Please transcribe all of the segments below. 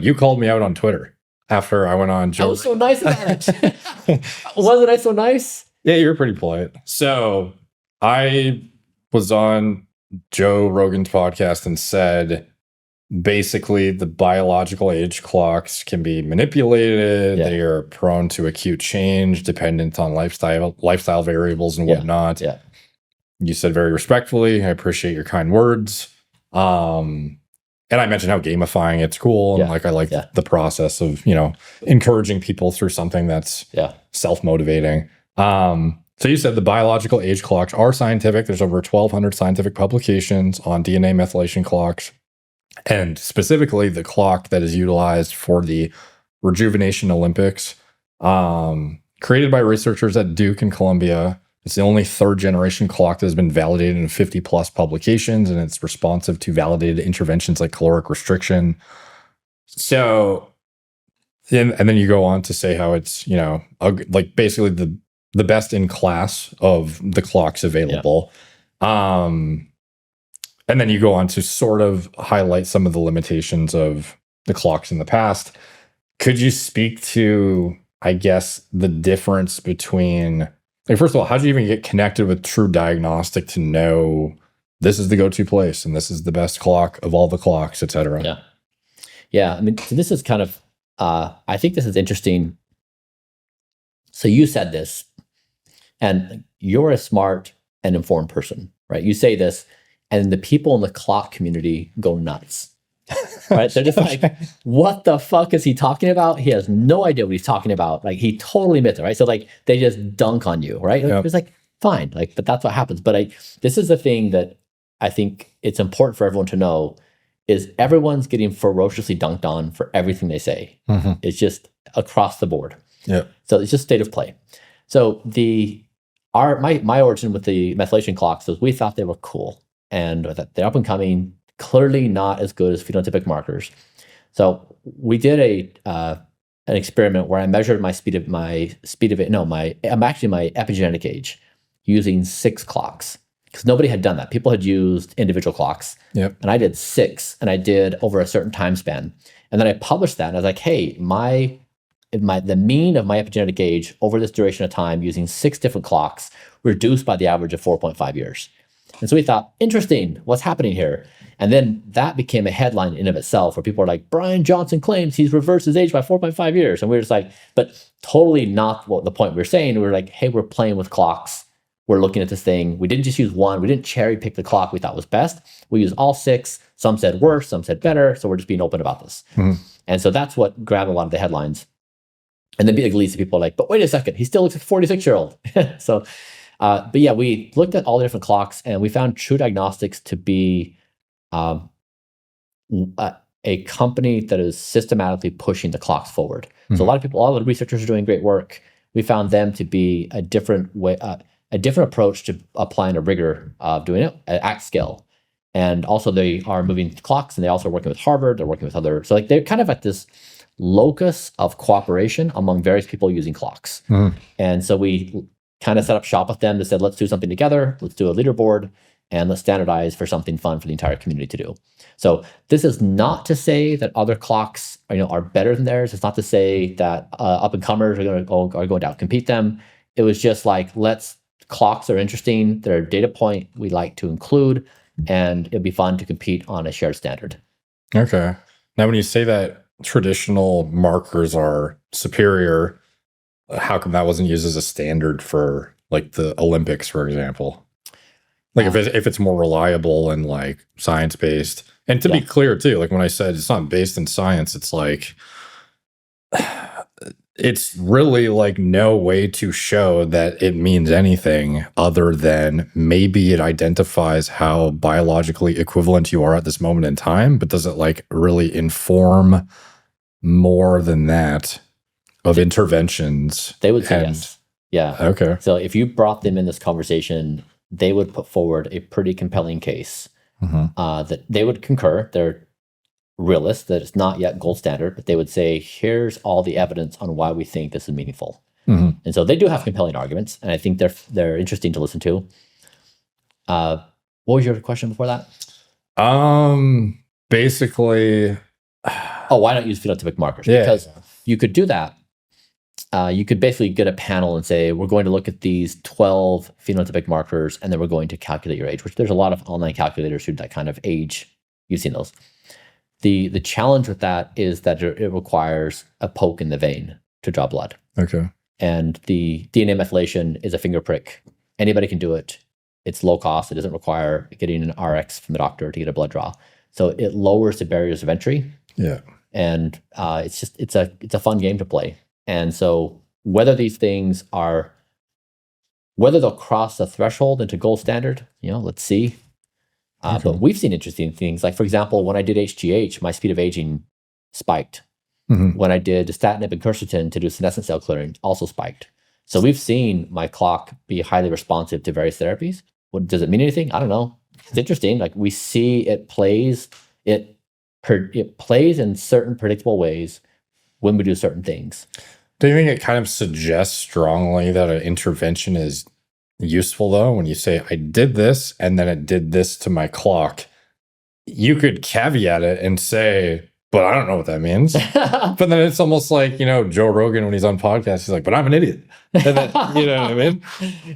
You called me out on Twitter after I went on Joe. I was so nice about it. Wasn't I so nice? Yeah, you were pretty polite. So I was on Joe Rogan's podcast and said, basically, the biological age clocks can be manipulated. Yeah. They are prone to acute change, dependent on lifestyle variables and whatnot. Yeah. You said very respectfully, I appreciate your kind words. And I mentioned how gamifying it's cool. And I like the process of, encouraging people through something that's self-motivating. So you said the biological age clocks are scientific. There's over 1,200 scientific publications on DNA methylation clocks. And specifically the clock that is utilized for the Rejuvenation Olympics, created by researchers at Duke and Columbia. It's the only third generation clock that has been validated in 50 plus publications, and it's responsive to validated interventions like caloric restriction. So, and then you go on to say how it's, like basically the best in class of the clocks available. Yeah. And then you go on to sort of highlight some of the limitations of the clocks in the past. Could you speak to, I guess, the difference between, like, first of all, how did you even get connected with True Diagnostic to know this is the go-to place and this is the best clock of all the clocks, et cetera? Yeah. Yeah. I mean, so this is kind of, I think this is interesting. So you said this, and you're a smart and informed person, right? You say this, and the people in the clock community go nuts, right? They're just like, what the fuck is he talking about? He has no idea what he's talking about. Like, he totally missed it, right? So like, they just dunk on you, right? Yep. It's like, fine, like, but that's what happens. But this is the thing that I think it's important for everyone to know is everyone's getting ferociously dunked on for everything they say. Mm-hmm. It's just across the board. Yeah. So it's just state of play. So my origin with the methylation clocks was we thought they were cool. And that they're up and coming, clearly not as good as phenotypic markers. So we did an experiment where I measured my epigenetic age using 6 clocks, because nobody had done that. People had used individual clocks. Yep. And I did 6, and I did over a certain time span. And then I published that, and I was like, hey, the mean of my epigenetic age over this duration of time using 6 different clocks reduced by the average of 4.5 years. And so we thought, interesting, what's happening here? And then that became a headline in of itself where people are like, Brian Johnson claims he's reversed his age by 4.5 years. And we were just like, but totally not what the point we were saying. We were like, hey, we're playing with clocks. We're looking at this thing. We didn't just use one. We didn't cherry pick the clock we thought was best. We used all 6. Some said worse, some said better. So we're just being open about this. Mm-hmm. And so that's what grabbed a lot of the headlines. And then it leads to people like, but wait a second, he still looks like a 46-year-old. So, but yeah, we looked at all the different clocks, and we found True Diagnostics to be a company that is systematically pushing the clocks forward. Mm-hmm. So a lot of the researchers are doing great work. We found them to be a different way, a different approach to applying a rigor of doing it at scale. And also they are moving clocks, and they also are working with Harvard. They're working with other, so like they're kind of at this locus of cooperation among various people using clocks. Mm-hmm. And so we kind of set up shop with them to say, let's do something together. Let's do a leaderboard, and let's standardize for something fun for the entire community to do. So this is not to say that other clocks are better than theirs. It's not to say that up and comers are going to outcompete them. It was just like, clocks are interesting. They're a data point we like to include, and it'd be fun to compete on a shared standard. Okay. Now, when you say that traditional markers are superior, how come that wasn't used as a standard for like the Olympics, for example? Like if it's more reliable and like science-based. And to be clear too, like when I said it's not based in science, it's like, it's really like no way to show that it means anything other than maybe it identifies how biologically equivalent you are at this moment in time, but does it like really inform more than that of interventions? They would say yes. Yeah. Okay. So if you brought them in this conversation, they would put forward a pretty compelling case. Mm-hmm. That they would concur. They're realists, that it's not yet gold standard, but they would say, here's all the evidence on why we think this is meaningful. Mm-hmm. And so they do have compelling arguments, and I think they're interesting to listen to. What was your question before that? Basically, oh, why not use phenotypic markers? Because you could do that. You could basically get a panel and say, we're going to look at these 12 phenotypic markers, and then we're going to calculate your age, which there's a lot of online calculators who do that kind of age. You've seen those. The challenge with that is that it requires a poke in the vein to draw blood. Okay. And the DNA methylation is a finger prick. Anybody can do it. It's low cost. It doesn't require getting an RX from the doctor to get a blood draw. So it lowers the barriers of entry. Yeah. And it's a fun game to play. And so whether these things whether they'll cross the threshold into gold standard, let's see. But we've seen interesting things. Like, for example, when I did HGH, my speed of aging spiked. When I did statinib and quercetin to do senescent cell clearing, also spiked. So we've seen my clock be highly responsive to various therapies. What does it mean anything? I don't know. It's interesting. Like, we see it plays in certain predictable ways when we do certain things. Do you think it kind of suggests strongly that an intervention is useful, though? When you say, I did this, and then it did this to my clock, you could caveat it and say, but I don't know what that means. But then it's almost like, Joe Rogan, when he's on podcasts, he's like, but I'm an idiot. And then, you know what I mean?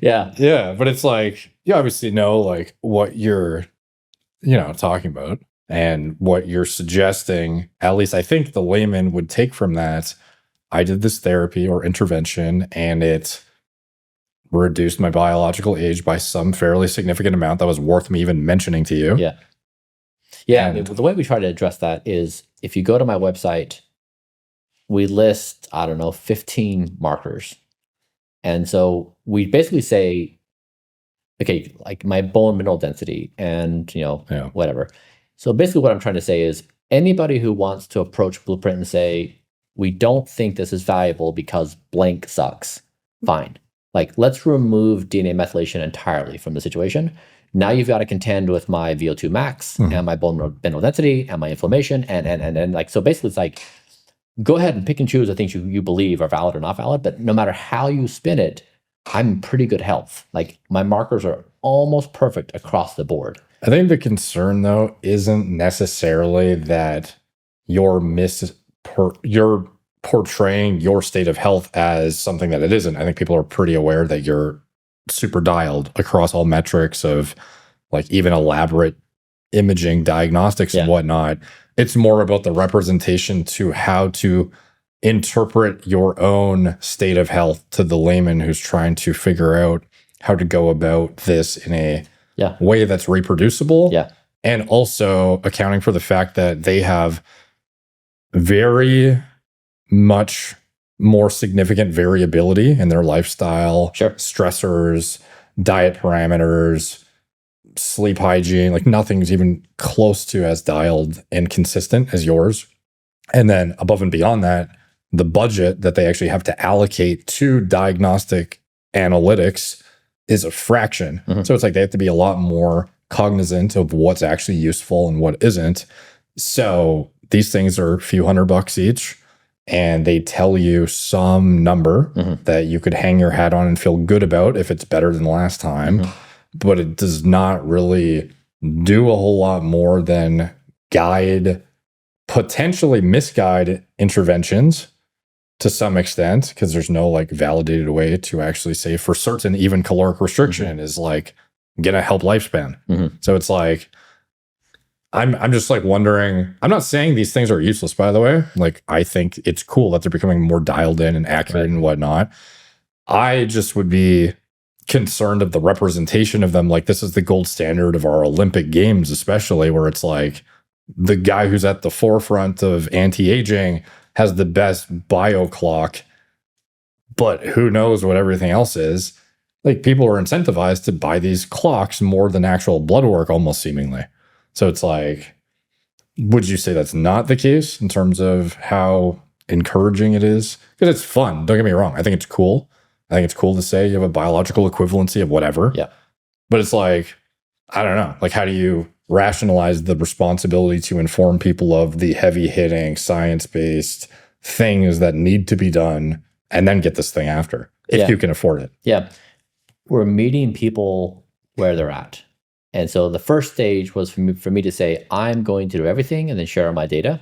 Yeah. Yeah. But it's like, you obviously know like what you're, talking about and what you're suggesting. At least I think the layman would take from that, I did this therapy or intervention and it reduced my biological age by some fairly significant amount that was worth me even mentioning to you. Yeah. Yeah. I mean, the way we try to address that is if you go to my website, we list, 15 markers. And so we basically say, okay, like my bone mineral density and, whatever. So basically what I'm trying to say is anybody who wants to approach Blueprint and say, we don't think this is valuable because blank sucks, fine. Like, let's remove DNA methylation entirely from the situation. Now you've got to contend with my VO2 max and my bone mineral density and my inflammation and like, so basically it's like, go ahead and pick and choose the things you believe are valid or not valid, but no matter how you spin it, I'm in pretty good health. Like, my markers are almost perfect across the board. I think the concern, though, isn't necessarily that you're portraying your state of health as something that it isn't. I think people are pretty aware that you're super dialed across all metrics of like even elaborate imaging diagnostics and whatnot. It's more about the representation to how to interpret your own state of health to the layman who's trying to figure out how to go about this in a way that's reproducible. Yeah. And also accounting for the fact that they have very much more significant variability in their lifestyle, stressors, diet parameters, sleep hygiene. Like, nothing's even close to as dialed and consistent as yours. And then above and beyond that, the budget that they actually have to allocate to diagnostic analytics is a fraction. So it's like they have to be a lot more cognizant of what's actually useful and what isn't. So these things are a few $100 each, and they tell you some number that you could hang your hat on and feel good about if it's better than last time. But it does not really do a whole lot more than guide, potentially misguide interventions to some extent, because there's no like validated way to actually say for certain even caloric restriction is like gonna help lifespan. So it's like, I'm just like wondering, I'm not saying these things are useless, by the way. Like, I think it's cool that they're becoming more dialed in and accurate and whatnot. I just would be concerned of the representation of them. Like, this is the gold standard of our Olympic Games, especially, where it's like the guy who's at the forefront of anti-aging has the best bio clock, but who knows what everything else is. Like, people are incentivized to buy these clocks more than actual blood work, almost seemingly. So it's like, would you say that's not the case in terms of how encouraging it is? Because it's fun. Don't get me wrong. I think it's cool. I think it's cool to say you have a biological equivalency of whatever. Yeah. But it's like, I don't know. Like, how do you rationalize the responsibility to inform people of the heavy hitting science-based things that need to be done and then get this thing after if you can afford it? Yeah. We're meeting people where they're at. And so the first stage was for me to say, I'm going to do everything and then share my data.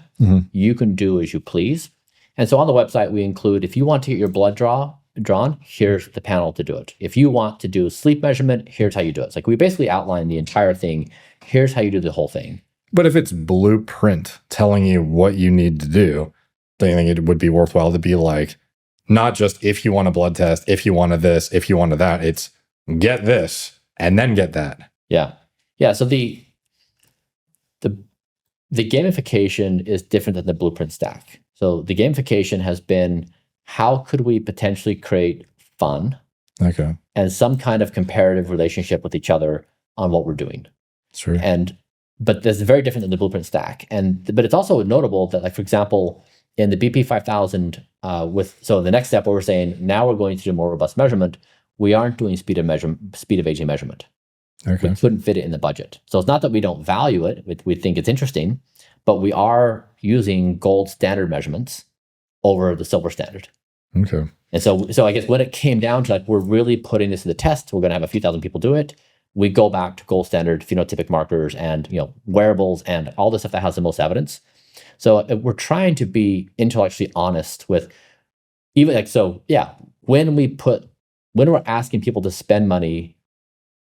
You can do as you please. And so on the website, we include, if you want to get your blood drawn, here's the panel to do it. If you want to do sleep measurement, here's how you do it. It's like we basically outline the entire thing. Here's how you do the whole thing. But if it's blueprint telling you what you need to do, don't you think it would be worthwhile to be like, not just if you want a blood test, if you want this, if you want that, it's get this and then get that. Yeah. Yeah. So the gamification is different than the blueprint stack. So the gamification has been, how could we potentially create fun and some kind of comparative relationship with each other on what we're doing? Sure. But that's very different than the blueprint stack. But it's also notable that, like, for example, in the BP 5000, so the next step where we're saying, now we're going to do more robust measurement, we aren't doing speed of aging measurement. We couldn't fit it in the budget. So it's not that we don't value it, we think it's interesting, but we are using gold standard measurements over the silver standard. Okay. And so I guess when it came down to, like, we're really putting this to the test, we're going to have a few thousand people do it, we go back to gold standard phenotypic markers and wearables and all the stuff that has the most evidence. So we're trying to be intellectually honest with even when we're asking people to spend money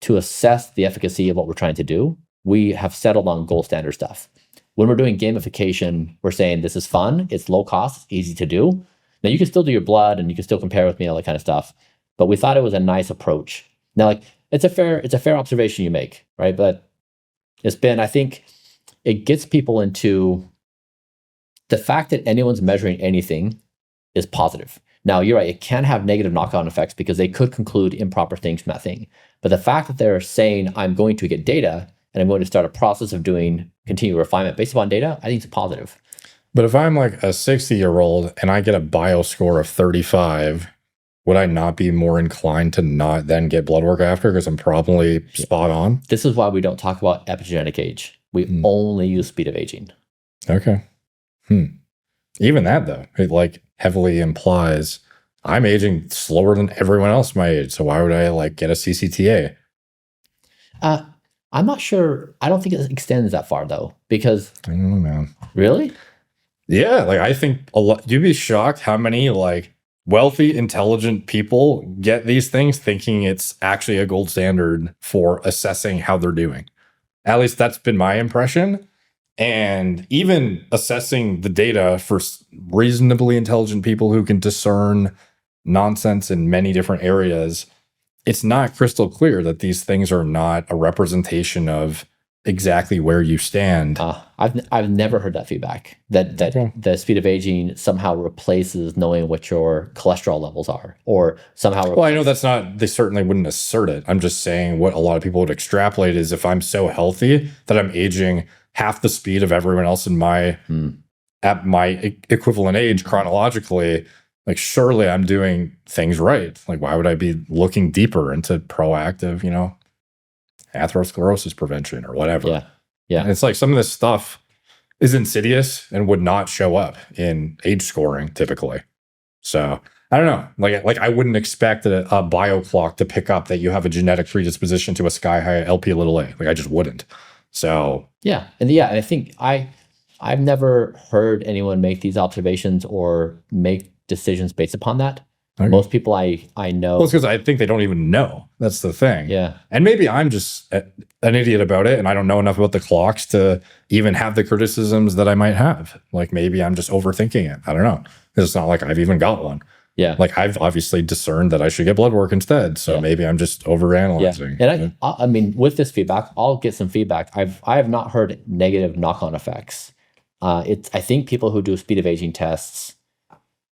to assess the efficacy of what we're trying to do, we have settled on gold standard stuff. When we're doing gamification, we're saying this is fun, it's low cost, it's easy to do. Now you can still do your blood and you can still compare with me, all that kind of stuff, but we thought it was a nice approach. Now, like, it's a fair observation you make, right? But I think it gets people into the fact that anyone's measuring anything is positive. Now, you're right, it can have negative knock-on effects because they could conclude improper things from that thing. But the fact that they're saying, I'm going to get data and I'm going to start a process of doing continual refinement based upon data, I think it's a positive. But if I'm like a 60-year-old and I get a bio score of 35, would I not be more inclined to not then get blood work after because I'm probably spot on? This is why we don't talk about epigenetic age. We only use speed of aging. Okay. Even that, though, it like heavily implies I'm aging slower than everyone else my age. So why would I like get a CCTA? I'm not sure. I don't think it extends that far, though, because I don't know, man. Really? Yeah, like I think a lot. You'd be shocked how many like wealthy, intelligent people get these things thinking it's actually a gold standard for assessing how they're doing. At least that's been my impression. And even assessing the data for reasonably intelligent people who can discern nonsense in many different areas, it's not crystal clear that these things are not a representation of exactly where you stand. I've never heard that feedback, that the speed of aging somehow replaces knowing what your cholesterol levels are, or somehow. Well, I know that's not, they certainly wouldn't assert it. I'm just saying what a lot of people would extrapolate is if I'm so healthy that I'm aging half the speed of everyone else in my at my equivalent age chronologically, like surely I'm doing things right. Like why would I be looking deeper into proactive, atherosclerosis prevention or whatever? Yeah. And it's like some of this stuff is insidious and would not show up in age scoring typically. So I don't know. Like I wouldn't expect a bio clock to pick up that you have a genetic predisposition to a sky high LP little a. Like I just wouldn't. So and I think I've never heard anyone make these observations or make decisions based upon that. Okay. Most people I know. Well, it's because I think they don't even know. That's the thing. Yeah. And maybe I'm just an idiot about it and I don't know enough about the clocks to even have the criticisms that I might have. Like maybe I'm just overthinking it. I don't know. Because it's not like I've even got one. Yeah. Like I've obviously discerned that I should get blood work instead. So maybe I'm just overanalyzing. Yeah. And I mean, with this feedback, I'll get some feedback. I have not heard negative knock-on effects. I think people who do speed of aging tests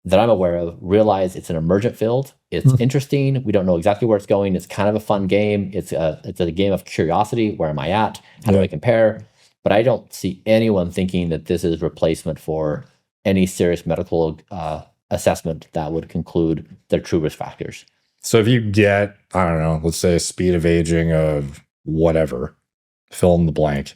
that I'm aware of realize it's an emergent field. It's interesting. We don't know exactly where it's going. It's kind of a fun game. It's a game of curiosity. Where am I at? How do I compare? But I don't see anyone thinking that this is replacement for any serious medical assessment that would conclude their true risk factors. So if you get, I don't know, let's say a speed of aging of whatever, fill in the blank,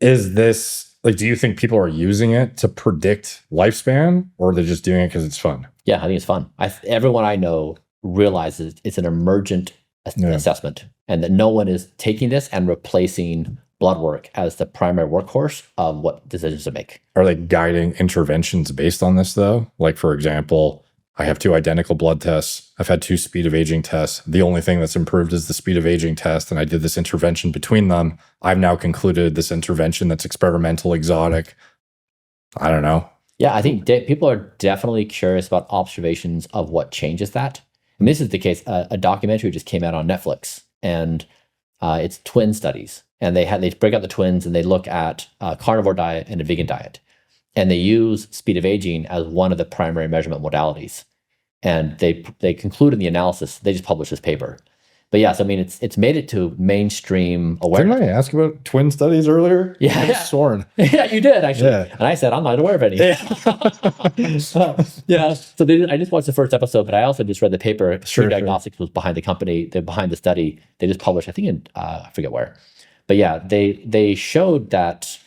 is this, like, do you think people are using it to predict lifespan or are they just doing it because it's fun? Yeah, I think it's fun. Everyone I know realizes it's an emergent assessment, and that no one is taking this and replacing blood work as the primary workhorse of what decisions to make. Are they guiding interventions based on this though? Like, for example, I have 2 identical blood tests. I've had 2 speed of aging tests. The only thing that's improved is the speed of aging test, and I did this intervention between them. I've now concluded this intervention that's experimental, exotic. I don't know. Yeah, I think people are definitely curious about observations of what changes that. And this is the case. A documentary just came out on Netflix, and it's twin studies. And they break out the twins and they look at a carnivore diet and a vegan diet. And they use speed of aging as one of the primary measurement modalities. And they conclude in the analysis, they just published this paper. But yes, I mean, it's made it to mainstream awareness. Didn't I ask about twin studies earlier? Yeah. I just sworn. Yeah, you did, actually. Yeah. And I said, I'm not aware of any. Yeah. Yeah. So I just watched the first episode, but I also just read the paper. Sure, Diagnostic was behind the company. They're behind the study. They just published, I think in, I forget where. But yeah, they showed that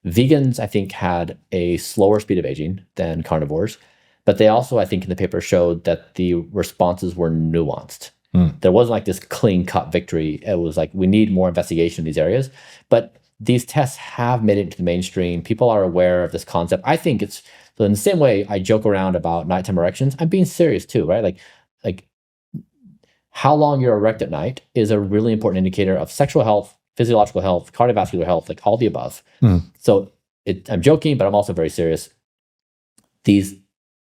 vegans, I think, had a slower speed of aging than carnivores. But they also, I think, in the paper showed that the responses were nuanced. There wasn't like this clean-cut victory. It was like, we need more investigation in these areas. But these tests have made it into the mainstream. People are aware of this concept. I think it's, so in the same way I joke around about nighttime erections, I'm being serious too, right? Like how long you're erect at night is a really important indicator of sexual health, physiological health, cardiovascular health, like all the above. So I'm joking, but I'm also very serious. These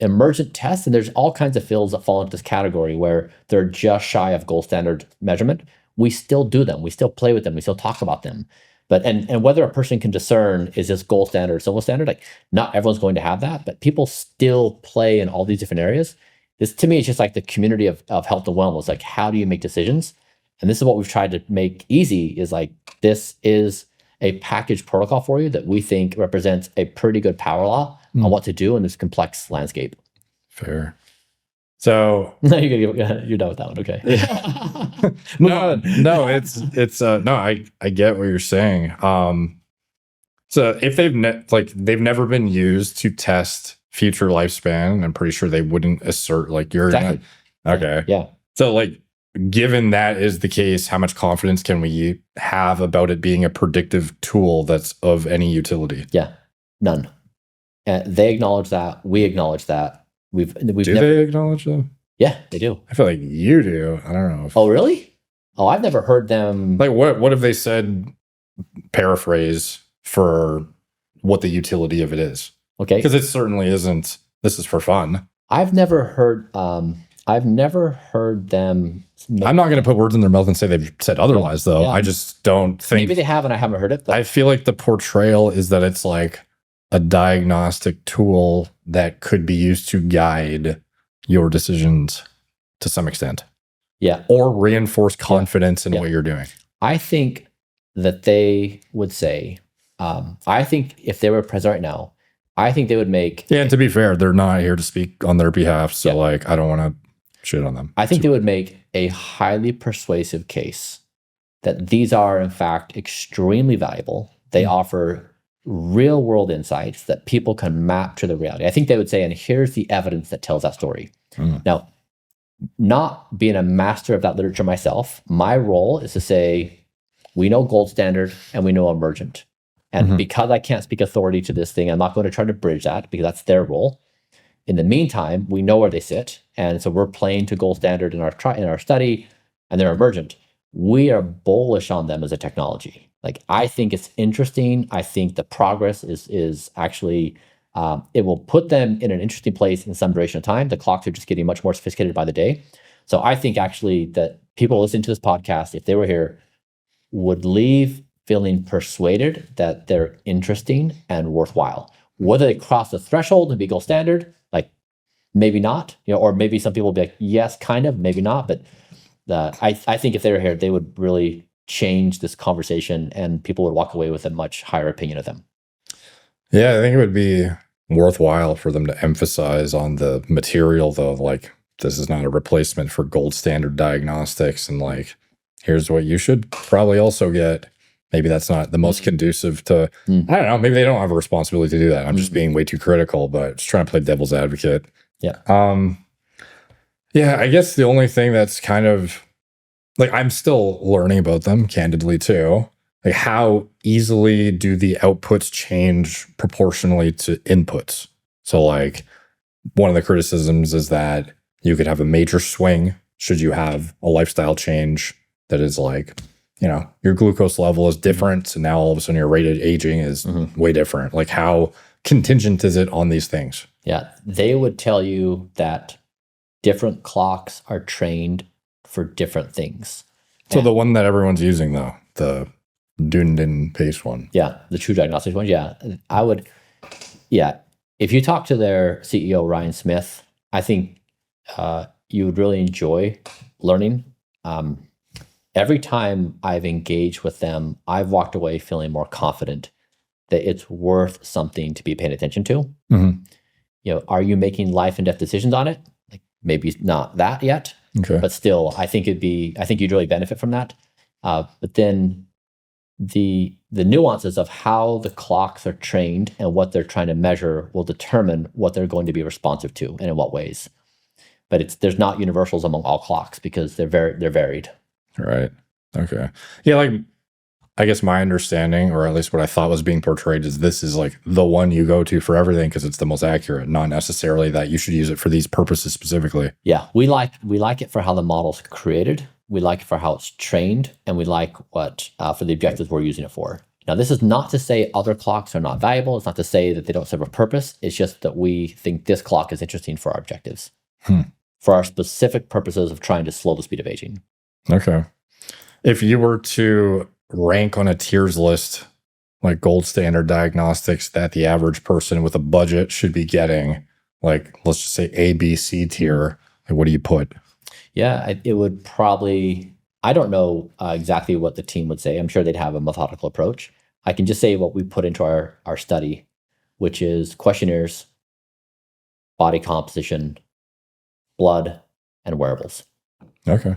emergent tests, and there's all kinds of fields that fall into this category where they're just shy of gold standard measurement. We still do them. We still play with them. We still talk about them. But and whether a person can discern, is this gold standard or silver standard, like not everyone's going to have that, but people still play in all these different areas. This, to me, is just like the community of health and wellness. Like, how do you make decisions? And this is what we've tried to make easy, is like, this is a packaged protocol for you that we think represents a pretty good power law on what to do in this complex landscape. Fair. So you're done with that one. Okay. No, it's no, I get what you're saying. So if they've never been used to test future lifespan, I'm pretty sure they wouldn't assert like you're exactly. Okay. Yeah. So like, given that is the case, how much confidence can we have about it being a predictive tool that's of any utility? Yeah, none. They acknowledge that. We acknowledge that. We've do they acknowledge them? Yeah, they do. I feel like you do. I don't know. Oh, really? Oh, I've never heard them. Like, what have they said? Paraphrase for what the utility of it is. Okay, because it certainly isn't. This is for fun. I've never heard them. I'm not going to put words in their mouth and say they've said otherwise, though. Yeah. I just don't think. Maybe they have, and I haven't heard it. But I feel like the portrayal is that it's like a diagnostic tool that could be used to guide your decisions to some extent. Yeah. Or reinforce confidence in what you're doing. I think that they would say, I think if they were president right now, I think they would make. Yeah, and to be fair, they're not here to speak on their behalf. So like, I don't want to shit on them. I think they would make a highly persuasive case that these are in fact extremely valuable. They offer real world insights that people can map to the reality. I think they would say, and here's the evidence that tells that story. Now, not being a master of that literature myself, my role is to say, we know gold standard and we know emergent. And because I can't speak authority to this thing, I'm not going to try to bridge that because that's their role. In the meantime, we know where they sit. And so we're playing to gold standard in our study, and they're emergent. We are bullish on them as a technology. Like, I think it's interesting. I think the progress is actually, it will put them in an interesting place in some duration of time. The clocks are just getting much more sophisticated by the day. So I think actually that people listening to this podcast, if they were here, would leave feeling persuaded that they're interesting and worthwhile. Whether they cross the threshold and be gold standard, like maybe not, or maybe some people will be like, yes, kind of, maybe not. But I think if they were here, they would really change this conversation and people would walk away with a much higher opinion of them. Yeah, I think it would be worthwhile for them to emphasize on the material, though, like, this is not a replacement for gold standard diagnostics, and like, here's what you should probably also get. Maybe that's not the most conducive to, I don't know, maybe they don't have a responsibility to do that. I'm just being way too critical, but just trying to play devil's advocate. Yeah. Yeah, I guess the only thing that's kind of like I'm still learning about them candidly too. Like how easily do the outputs change proportionally to inputs? So like one of the criticisms is that you could have a major swing should you have a lifestyle change that is like, you know, your glucose level is different. So now all of a sudden your rate of aging is way different. Like how contingent is it on these things? Yeah, they would tell you that different clocks are trained for different things. So the one that everyone's using though, the Dunedin pace one. Yeah, the True Diagnostic one. Yeah, I would. Yeah, if you talk to their CEO Ryan Smith, I think you would really enjoy learning. Every time I've engaged with them, I've walked away feeling more confident that it's worth something to be paying attention to. You know, are you making life and death decisions on it? Like maybe not that yet, but still, I think you'd really benefit from that. But then the nuances of how the clocks are trained and what they're trying to measure will determine what they're going to be responsive to and in what ways. But there's not universals among all clocks because they're varied. Right. Okay. Yeah, like I guess my understanding, or at least what I thought was being portrayed, is this is like the one you go to for everything because it's the most accurate, not necessarily that you should use it for these purposes specifically. Yeah, we like it for how the model's created. We like it for how it's trained, and we like what for the objectives we're using it for. Now, this is not to say other clocks are not valuable. It's not to say that they don't serve a purpose. It's just that we think this clock is interesting for our objectives, for our specific purposes of trying to slow the speed of aging. Okay. If you were to rank on a tiers list, like gold standard diagnostics that the average person with a budget should be getting, like let's just say A, B, C tier, like what do you put? Yeah, it would probably, I don't know exactly what the team would say. I'm sure they'd have a methodical approach. I can just say what we put into our study, which is questionnaires, body composition, blood, and wearables. Okay.